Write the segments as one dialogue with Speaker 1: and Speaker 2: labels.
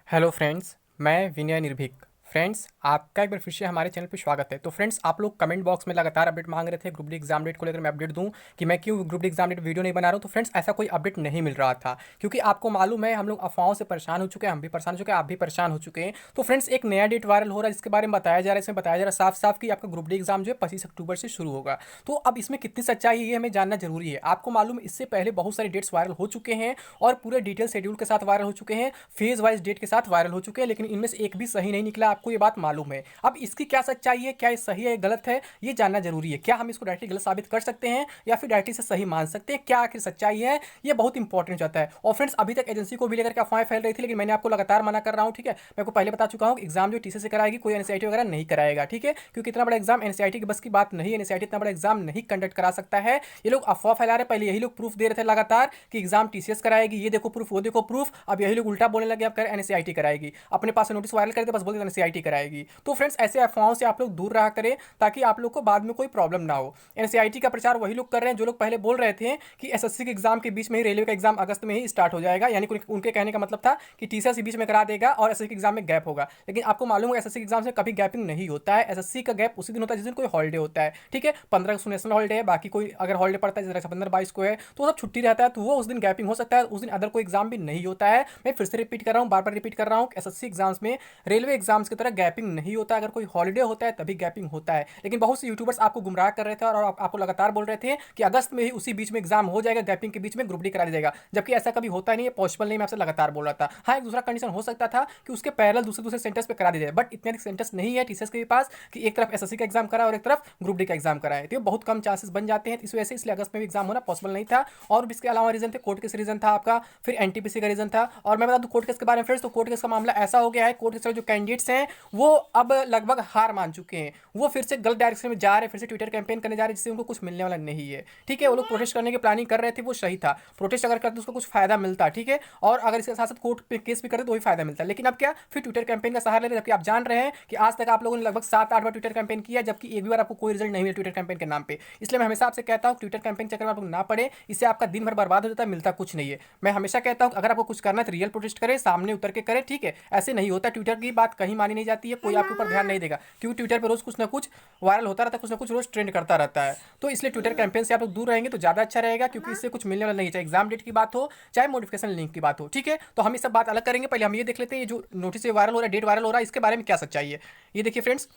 Speaker 1: Hello friends, मैं विनय निर्भीक। Friends, आपका एक बार फिर से हमारे चैनल पे स्वागत है। तो फ्रेंड्स, आप लोग कमेंट बॉक्स में लगातार अपडेट मांग रहे थे ग्रुप डी एग्जाम डेट को लेकर मैं अपडेट दूं कि मैं क्यों group D exam date video नहीं बना रहा हूं। तो फ्रेंड्स, ऐसा कोई अपडेट नहीं मिल रहा था क्योंकि आपको मालूम है हम लोग अफवाहों से परेशान हो चुके हैं, हम भी परेशान हो चुके हैं, आप भी परेशान हो चुके हैं। तो फ्रेंड्स, एक नया डेट वायरल हो रहा है जिसके बारे में बताया जा रहा है। इसमें बताया जा रहा है साफ साफ कि आपका ग्रुप डी एग्जाम जो है 25 अक्टूबर से शुरू होगा। तो अब इसमें कितनी सच्चाई है ये हमें जानना जरूरी है। आपको मालूम है इससे पहले बहुत सारे डेट्स वायरल हो चुके हैं और पूरे डिटेल शेड्यूल के साथ वायरल हो चुके हैं, फेज वाइज डेट के साथ वायरल हो चुके हैं, लेकिन इनमें से एक भी सही नहीं निकला। आपको ये बात मालूम है। अब इसकी क्या सच्चाई है, क्या ये सही है गलत है, ये जानना जरूरी है। क्या हम इसको डायरेक्टली गलत साबित कर सकते हैं या फिर डायरेक्टली से सही मान सकते हैं, क्या आखिर सच्चाई है, ये बहुत इंपॉर्टेंट हो जाता है। और फ्रेंड्स, अभी तक एजेंसी को भी लेकर के अफवाहें फैल रही थी, लेकिन मैंने आपको लगातार मना कर रहा हूँ। ठीक है, मैं को पहले बता चुका हूँ एग्जाम जो टीसी से कराएगी, कोई एनसीईआरटी वगैरह नहीं कराएगा। ठीक है, क्योंकि इतना बड़ा एग्जाम एनसीईआरटी की बस की बात नहीं है। एनसीईआरटी इतना बड़ा एग्जाम नहीं कंडक्ट करा सकता है। ये लोग अफवाह फैला रहे, पहले यही लोग प्रूफ दे रहे थे लगातार कि एग्जाम टीसीएस कराएगी, ये देखो प्रूफ, वो देखो प्रूफ। अब यही लोग उल्टा बोलने लगे, अब कर एनसीईआरटी कराएगी। अपने पास नोटिस वायरल करते बस बोलते एनसीईआरटी कराएगी। तो फ्रेंड्स, ऐसे अफवाहों से आप लोग दूर रहा करें ताकि आप लोग को बाद में कोई प्रॉब्लम ना हो। एनसीईआरटी का प्रचार वही लोग कर रहे हैं जो लोग पहले बोल रहे थे कि एसएससी के एग्जाम के बीच में ही रेलवे का एग्जाम अगस्त में ही स्टार्ट हो जाएगा। यानी उनके कहने का मतलब था कि टीसीएस बीच में करा देगा और एसएससी के एग्जाम में गैप होगा। लेकिन आपको मालूम है एसएससी के एग्जाम से कभी गैपिंग नहीं होता है। एसएससी का गैप उसी दिन होता है जिस दिन कोई हॉलीडे होता है। ठीक है, 15 को नेशनल हॉलीडे है, बाकी कोई अगर हॉलीडे पड़ता है जैसे 15-22 को है तो सब छुट्टी रहता है, तो वो उस दिन गैपिंग हो सकता है। उस दिन अदर कोई एग्जाम भी नहीं होता है। मैं फिर से रिपीट कर रहा हूँ, बार बार रिपीट कर रहा हूँ, एसएससी एग्जाम्स में रेलवे एग्जाम्स की तरह गैपिंग नहीं होता है। अगर कोई हॉलीडे होता है तभी गैपिंग होता है। लेकिन बहुत से यूट्यूबर्स आपको गुमराह कर रहे थे और आपको लगातार बोल रहे थे कि अगस्त में ही उसी बीच में एग्जाम हो जाएगा, गैपिंग के बीच में ग्रुप डी करा दिया जाएगा, जबकि ऐसा कभी होता नहीं है, पॉसिबल नहीं। मैं आपसे लगातार बोल रहा था। हाँ, एक दूसरा कंडीशन हो सकता था कि उसके पैरेलल दूसरे दूसरे सेंटर्स पे करा दिया जाए, बट इतने अधिक सेंटर्स नहीं है टीसीएस के पास कि एक तरफ एसएससी का एग्जाम करा और एक तरफ ग्रुप डी का एग्जाम कराए। तो बहुत कम चांसेस बन जाते हैं इस वजह से, इसलिए अगस्त में भी एग्जाम होना पॉसिबल नहीं था। और भी इसके अलावा रीजन थे, कोर्ट केस रीजन था आपका, फिर एनटीपीसी का रीजन था। और मैं बता दूं कोर्ट केस के बारे में फ्रेंड्स, तो कोर्ट केस का मामला ऐसा हो गया है, कोर्ट केस जो कैंडिडेट्स हैं वो अब लगभग हार मान चुके हैं। वो फिर से गलत डायरेक्शन में जा रहे हैं, फिर से ट्विटर कैंपेन करने जा रहे हैं जिससे उनको कुछ मिलने वाला नहीं है। ठीक है, वो लोग प्रोटेस्ट करने की प्लानिंग कर रहे थे, वो सही था। प्रोटेस्ट अगर करते उसको कुछ फायदा मिलता। ठीक है, और अगर इसके साथ साथ कोर्ट पे केस भी करते तो भी फायदा मिलता। लेकिन अब क्या, फिर ट्विटर कैंपेन का सहारा ले रहे, जबकि आप जान रहे हैं कि आज तक आप लोगों ने लगभग 7-8 बार ट्विटर कैंपेन किया, जबकि एक भी बार आपको कोई रिजल्ट नहीं मिला ट्विटर कैंपेन के नाम पे। इसलिए मैं हमेशा आपसे कहता हूँ ट्विटर कैंपेन चक्कर में आप लोग ना पड़े, इससे आपका दिन भर बर्बाद हो जाता है, मिलता कुछ नहीं है। मैं हमेशा कहता हूँ अगर आपको कुछ करना है तो रियल प्रोटेस्ट करें, सामने उतर के करें। ठीक है, ऐसे नहीं होता, ट्विटर की बात कहीं मानी नहीं जाती है, कोई आपके ऊपर ध्यान नहीं देगा, क्योंकि ट्विटर पर रोज कुछ ना कुछ वायरल होता रहता है, कुछ ना कुछ रोज ट्रेंड करता रहता है। तो इसलिए ट्विटर कैंपेन से आप लोग दूर रहेंगे तो ज़्यादा अच्छा रहेगा, क्योंकि इससे कुछ मिलने वाला नहीं है, चाहे एग्जाम डेट की बात हो चाहे मॉडिफिकेशन लिंक की बात हो। ठीक है, तो हम ये सब बात अलग करेंगे। पहले हम ये देख लेते हैं ये जो नोटिस वायरल हो रहा है, डेट वायरल हो रहा है, इसके बारे में क्या सच्चाई है। ये देखिए फ्रेंड्स,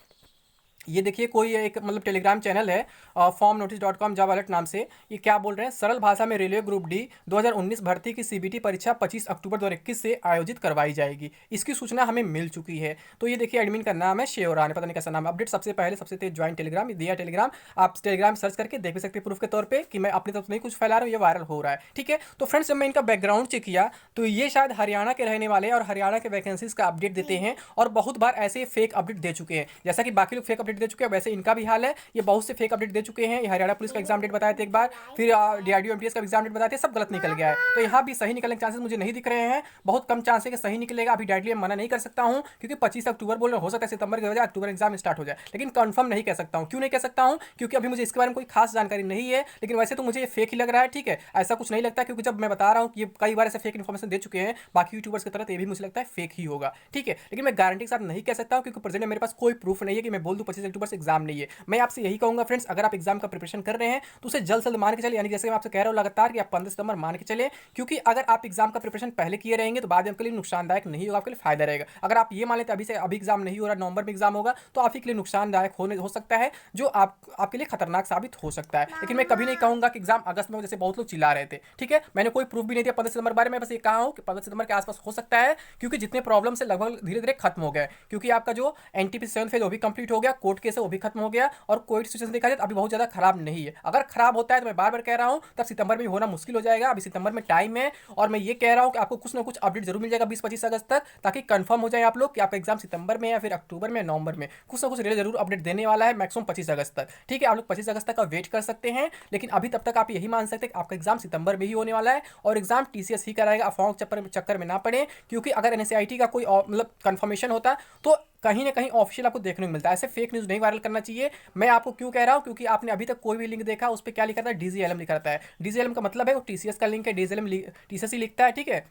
Speaker 1: ये देखिए कोई एक मतलब टेलीग्राम चैनल है form notice dot com job alert नाम से। ये क्या बोल रहे हैं, सरल भाषा में रेलवे ग्रुप डी 2019 भर्ती की सीबीटी परीक्षा 25 अक्टूबर 2021 से आयोजित करवाई जाएगी। इसकी सूचना हमें मिल चुकी है। तो ये देखिए एडमिन का नाम है शेवरान, पता नहीं कैसा नाम। अपडेट सबसे पहले सबसे तेज ज्वाइन टेलीग्राम दिया टेलीग्राम, आप टेलीग्राम सर्च करके देख भी सकते हैं प्रूफ के तौर पर कि मैं अपनी तरफ नहीं कुछ फैला रहा हूँ, ये वायरल हो रहा है। ठीक है, तो फ्रेंड्स जब मैं इनका बैकग्राउंड चेक किया तो ये शायद हरियाणा के रहने वाले और हरियाणा के वैकेंसीज का अपडेट देते हैं और बहुत बार ऐसे फेक अपडेट दे चुके हैं। जैसा कि बाकी लोग फेक अपडेट दे चुके हैं वैसे इनका भी हाल है, ये बहुत से फेक अपडेट दे चुके हैं। ये हरियाणा पुलिस का एग्जाम डेट बताए थे एक बार, फिर डीआरडीओ एमटीएस का एग्जाम डेट बताए थे, सब गलत निकल गया है। तो यहाँ भी सही निकलने के चांसेस मुझे नहीं दिख रहे हैं, बहुत कम चांस है कि सही निकलेगा। अभी डायरेक्टली मना नहीं कर सकता हूँ क्योंकि 25 अक्टूबर बोल रहे, हो सकता है सितंबर की वजह अक्टूबर एग्जाम स्टार्ट हो जाए, लेकिन कंफर्म नहीं कह सकता हूँ। क्यों नहीं कह सकता हूँ, क्योंकि अभी मुझे इसके बारे में कोई खास जानकारी नहीं है, लेकिन वैसे तो मुझे ये फेक ही लग रहा है। ठीक है, ऐसा कुछ नहीं लगता, क्योंकि जब मैं बता रहा हूँ कि ये कई बार ऐसे फेक इन्फॉर्मेशन दे चुके हैं बाकी यूट्यूबर्स की तरह, तो ये भी मुझे लगता है फेक ही होगा। ठीक है, लेकिन मैं गारंटी के साथ नहीं कह सकता हूँ क्योंकि प्रेजेंट मेरे पास कोई प्रूफ नहीं है कि मैं बोल दूँ 25 अक्टूबर से एग्जाम नहीं है। मैं आपसे यही कहूंगा फ्रेंड्स, अगर आप एग्जाम का प्रिपरेशन कर रहे हैं तो उसे जल्द से जल्द मान के चले, यानी जैसे मैं आपसे कह रहा हूं लगातार कि आप 15 सितंबर मान के चले, क्योंकि अगर आप एग्जाम का प्रिपरेशन पहले किए रहेंगे तो बाद में आपके लिए नुकसानदायक नहीं होगा, आपके लिए फायदा रहेगा। अगर आप ये मान लेते अभी से अभी एग्जाम नहीं हो रहा, नवंबर में एग्जाम होगा, तो आप ही के लिए नुकसानदायक हो सकता है, जो आपके लिए खतरनाक साबित हो सकता है। लेकिन मैं कभी नहीं कहूंगा कि एग्जाम अगस्त में, जैसे बहुत लोग चिल्ला रहे थे। ठीक है, मैंने कोई प्रूफ भी नहीं दिया 15 सितंबर बारे में, बस ये कहा हूं कि 15 सितंबर के आसपास हो सकता है, क्योंकि जितने प्रॉब्लम से लगभग धीरे धीरे खत्म हो गए, क्योंकि आपका जो एनटीपीसी 7 फेज वो भी कंप्लीट हो गया, कोर्ट केस है वो भी खत्म हो गया, और कोविड सिचुएशन देखा जाए तो अभी बहुत ज्यादा खराब नहीं है। अगर खराब होता है तो मैं बार बार कह रहा हूं तब सितंबर में होना मुश्किल हो जाएगा। अभी सितंबर में टाइम है, और मैं ये कह रहा हूं कि आपको कुछ ना कुछ अपडेट जरूर मिल जाएगा 20-25 अगस्त तक, ताकि कंफर्म हो जाए आप लोग कि आपका एग्जाम सितंबर में या फिर अक्टूबर में, नवंबर में, कुछ ना कुछ जरूर अपडेट देने वाला है, मैक्सिमम 25 अगस्त तक। ठीक है, आप लोग 25 अगस्त तक का वेट कर सकते हैं, लेकिन अभी तब तक आप यही मान सकते हैं कि आपका एग्जाम सितंबर में ही होने वाला है और एग्जाम टीसीएस ही कराएगा। अफवाहों के चक्कर में ना पड़े, क्योंकि अगर एनसीईआरटी का कोई मतलब कंफर्मेशन होता तो कहीं ना कहीं ऑफिशियल आपको देखने को मिलता है। ऐसे फेक न्यूज़ नहीं वायरल करना चाहिए। मैं आपको क्यों कह रहा हूँ, क्योंकि आपने अभी तक कोई भी लिंक देखा उस पर क्या लिखा था, डीजीएलएम लिखा रहता है। डीजीएलएम का मतलब है वो टीसीएस का लिंक है, डीजीएलएम टीसीएस ही लिखता है। ठीक है,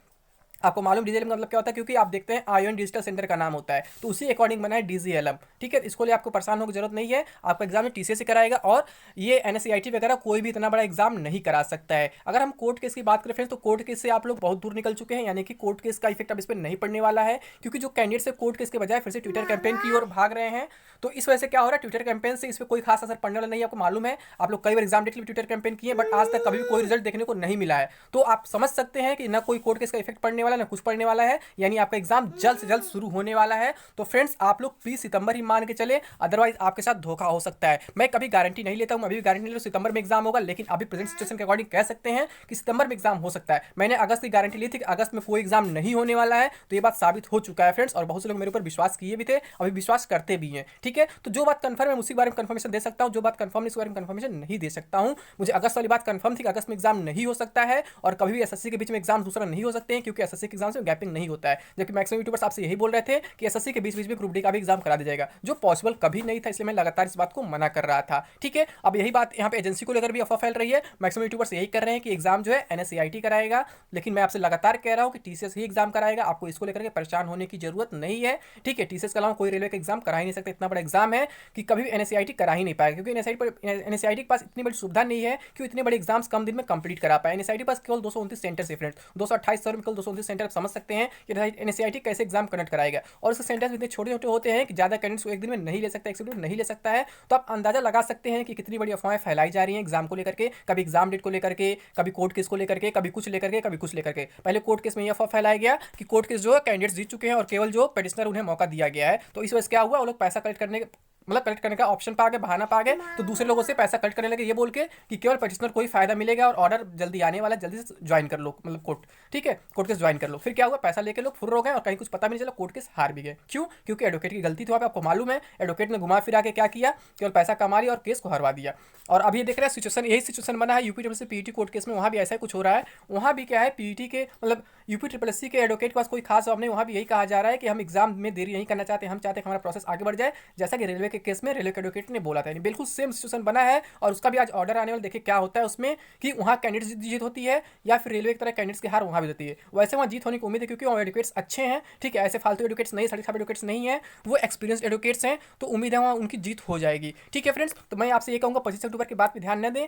Speaker 1: आपको मालूम डीजीएलएम का मतलब क्या होता है, क्योंकि आप देखते हैं आयोन डिजिटल सेंटर का नाम होता है, तो उसी अकॉर्डिंग बना है डीजीएलएम। ठीक है, इसको लिए आपको परेशान होने की जरूरत नहीं है, आपका एग्जाम में टीसीएस से कराएगा और ये एनएससीआईटी वगैरह कोई भी इतना बड़ा एग्जाम नहीं करा सकता है। अगर हम कोर्ट केस की बात करें फ्रेंड्स, तो कोर्ट केस से आप लोग बहुत दूर निकल चुके हैं, यानी कि कोर्ट केस का इफेक्ट अब इस पर नहीं पड़ने वाला है, क्योंकि जो कैंडिडेट्स है कोर्ट केस के बजाय फिर से ट्विटर कैंपेन की ओर भाग रहे हैं। तो इस वजह से क्या हो रहा है, ट्विटर कैंपेन से इस पर कोई खास असर पड़ने वाला नहीं है। आपको मालूम है, आप लोग कई बार एग्जाम डेट के लिए ट्विटर कैंपेन किए, बट आज तक कभी भी कोई रिजल्ट देखने को नहीं मिला है। तो आप समझ सकते हैं कि ना कोई कोर्ट केस का इफेक्ट पड़ने वाला है, ना कुछ पड़ने वाला है, यानी आपका एग्जाम जल्द से जल्द शुरू होने वाला है। तो फ्रेंड्स आप लोग प्लीज सितंबर ही मान के चले, अदरवाइज आपके साथ धोखा हो सकता है। मैं कभी गारंटी नहीं लेता हूं, अभी भी गारंटी नहीं लेता सितंबर में एग्जाम होगा, लेकिन अभी प्रेजेंट सिचुएशन के अकॉर्डिंग कह सकते हैं कि सितंबर में एग्जाम हो सकता है। मैंने अगस्त की गारंटी ली थी कि अगस्त में कोई एग्जाम नहीं होने वाला है, तो ये बात साबित हो चुका है फ्रेंड्स, और बहुत से लोग मेरे ऊपर विश्वास किए भी थे, अभी विश्वास करते भी हैं। ठीक है, तो जो बात कंफर्म है उसी बारे में कंफर्मेशन दे सकता हूं, जो बात कंफर्म इस बारे में कंफर्मेशन नहीं दे सकता हूं। मुझे अगस्त वाली बात कंफर्म थी कि अगस्त में एग्जाम नहीं हो सकता है, और कभी भी एसएससी के बीच में एग्जाम दूसरा नहीं हो सकते हैं, क्योंकि एसएससी के एग्जाम से गैपिंग नहीं होता है। जबकि मैक्सिमम यूट्यूबर्स आपसे यही बोल रहे थे कि एसएससी के बीच बीच में ग्रुप डी का भी एग्जाम करा दिया जाएगा, जो पॉसिबल कभी नहीं था, इसलिए मैं लगातार इस बात को मना कर रहा था। ठीक है, अब यही बात यहाँ पे एजेंसी को लेकर भी अफवाह फैल रही है, मैक्सिमम यूट्यूबर्स यही कर रहे हैं कि एग्जाम जो है एनएससीआईटी कराएगा, लेकिन मैं आपसे लगातार कह रहा हूँ कि टीसीएस ही एग्जाम कराएगा, आपको इसको लेकर के परेशान होने की जरूरत नहीं है। ठीक है, टीसीएस के अलावा कोई रेलवे का एग्जाम करा ही नहीं सकता, इतना बड़ा एग्जाम है कि कभी भी एनएससीआईटी करा ही नहीं पाएगा, क्योंकि एनएससीआईटी के पास इतनी बड़ी सुविधा नहीं है कि इतने बड़े एग्जाम्स कम दिन में कंप्लीट करा पाए। एनएससीआईटी पास केवल 229 सेंटर से फ्रेंड्स, 228 शहर में केवल 229 सेंटर, आप समझ सकते हैं कि एनएससीआईटी कैसे एग्जाम कंडक्ट कराएगा। और उसके सेंटर्स इतने छोटे छोटे होते हैं कि ज्यादा कैंडिडेट्स को एक दिन में नहीं ले सकता, एक स्टूडेंट नहीं ले सकता है। तो आप अंदाजा लगा सकते हैं कि कितनी बड़ी अफवाहें फैलाई जा रही हैं एग्जाम को लेकर के, कभी एग्जाम डेट को लेकर के, कभी कोर्ट केस को लेकर के, कभी कुछ लेकर के, कभी कुछ लेकर के। पहले कोर्ट केस में यह अफवाह फैलाया गया कि कोर्ट केस जो है कैंडिडेट्स जीत चुके हैं और केवल जो पेटिशनर उन्हें मौका दिया गया है। तो इस वजह से क्या हुआ, वो लोग पैसा कलेक्ट करने मतलब कलेक्ट करने का ऑप्शन पा गए, बहाना पा गए, तो दूसरे लोगों से पैसा कलेक्ट करने लगे, ये बोल के कि केवल पेटिशनर को ही फायदा मिलेगा और ऑर्डर जल्दी आने वाला, जल्दी से ज्वाइन कर लो, मतलब कोर्ट। ठीक है, कोर्ट केस ज्वाइन कर लो। फिर क्या हुआ, पैसा लेके लोग फुर्र हो गए और कहीं कुछ पता भी नहीं चला, कोर्ट केस हार भी गए। क्यों? क्योंकि एडवोकेट की गलती थी वहाँ पे, आपको मालूम है एडवोकेट ने घुमा फिरा के क्या किया, केवल पैसा कमा लिया और केस को हरवा दिया। और अभी देख रहे हैं सिचुएशन, यही सिचुएशन बना है यूपी से पीटी कोर्ट केस में, वहाँ भी ऐसा ही कुछ हो रहा है। वहाँ भी क्या है, पीटी के मतलब यूपी ट्रिपल के एडवोकेट के पास कोई खास जवाब नहीं, वहाँ भी यही कहा जा रहा है कि हम एग्जाम में देरी नहीं करना चाहते, हम चाहते हैं हमारा प्रोसेस आगे बढ़ जाए, जैसा कि रेलवे के केस में रेलवे के एडवोकेट ने बोला था। बिल्कुल सेम सिचुएशन बना है, और उसका भी आज ऑर्डर आने वाला, देखिए क्या होता है उसमें, कि वहाँ कैंडिडेट जीत होती है या फिर रेलवे की तरह कैंडिडेट्स की हार वहाँ भी होती है। वैसे वहाँ जीत होने की उम्मीद है, क्योंकि वहाँ एडवोकेट्स अच्छे हैं। ठीक है, ऐसे फालतू एडवोकेट्स नहीं, साढ़े एडवोकेट्स नहीं है, वो एक्सपीरियंस एडवोकेट्स हैं, तो उम्मीद है वहाँ उनकी जीत हो जाएगी। ठीक है फ्रेंड्स, तो मैं आपसे ये कहूँगा 25 अक्टूबर की बात पर ध्यान न दें।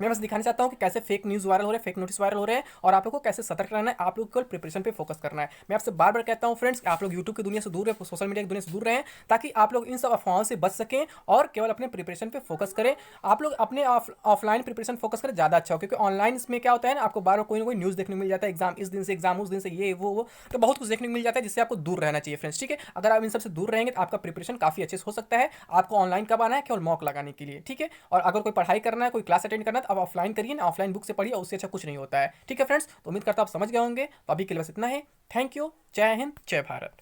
Speaker 1: मैं बस दिखाना चाहता हूँ कि कैसे फेक न्यूज़ वायरल हो रहे हैं, फेक नोटिस वायरल हो रहे हैं, और आप लोग को कैसे सतर्क रहना है, आप लोग को प्रिपरेशन पे फोकस करना है। मैं आपसे बार बार कहता हूँ फ्रेंड्स, आप लोग यूट्यूब की दुनिया से दूर रहे, सोशल मीडिया की दुनिया से दूर रहें, ताकि आप लोग इन सब अफवाहों से बच सकें और केवल अपने प्रिपरेशन पे फोकस करें। आप लोग अपने ऑफलाइन प्रिपरेशन फोकस करें, ज़्यादा अच्छा हो, क्योंकि ऑनलाइन इसमें क्या होता है ना, आपको बार बार कोई ना कोई न्यूज़ देखने को मिल जाता है, एग्जाम इस दिन से, एग्जाम उस दिन से, ये वो, तो बहुत कुछ देखने को मिल जाता है, जिससे आपको दूर रहना चाहिए फ्रेंड्स। ठीक है, अगर आप इन सबसे दूर रहेंगे तो आपका प्रिपरेशन काफ़ी अच्छे से हो सकता है। आपको ऑनलाइन कब आना है, केवल मॉक लगाने के लिए। ठीक है, और अगर कोई पढ़ाई करना है, कोई क्लास अटेंड करना है, तो आप ऑफलाइन करिए ना, ऑफलाइन बुक से पढ़िए, उससे अच्छा कुछ नहीं होता है। ठीक है फ्रेंड्स, तो उम्मीद करता हूं आप समझ गए होंगे। तो अभी के लिए बस इतना ही। थैंक यू, जय हिंद, जय भारत।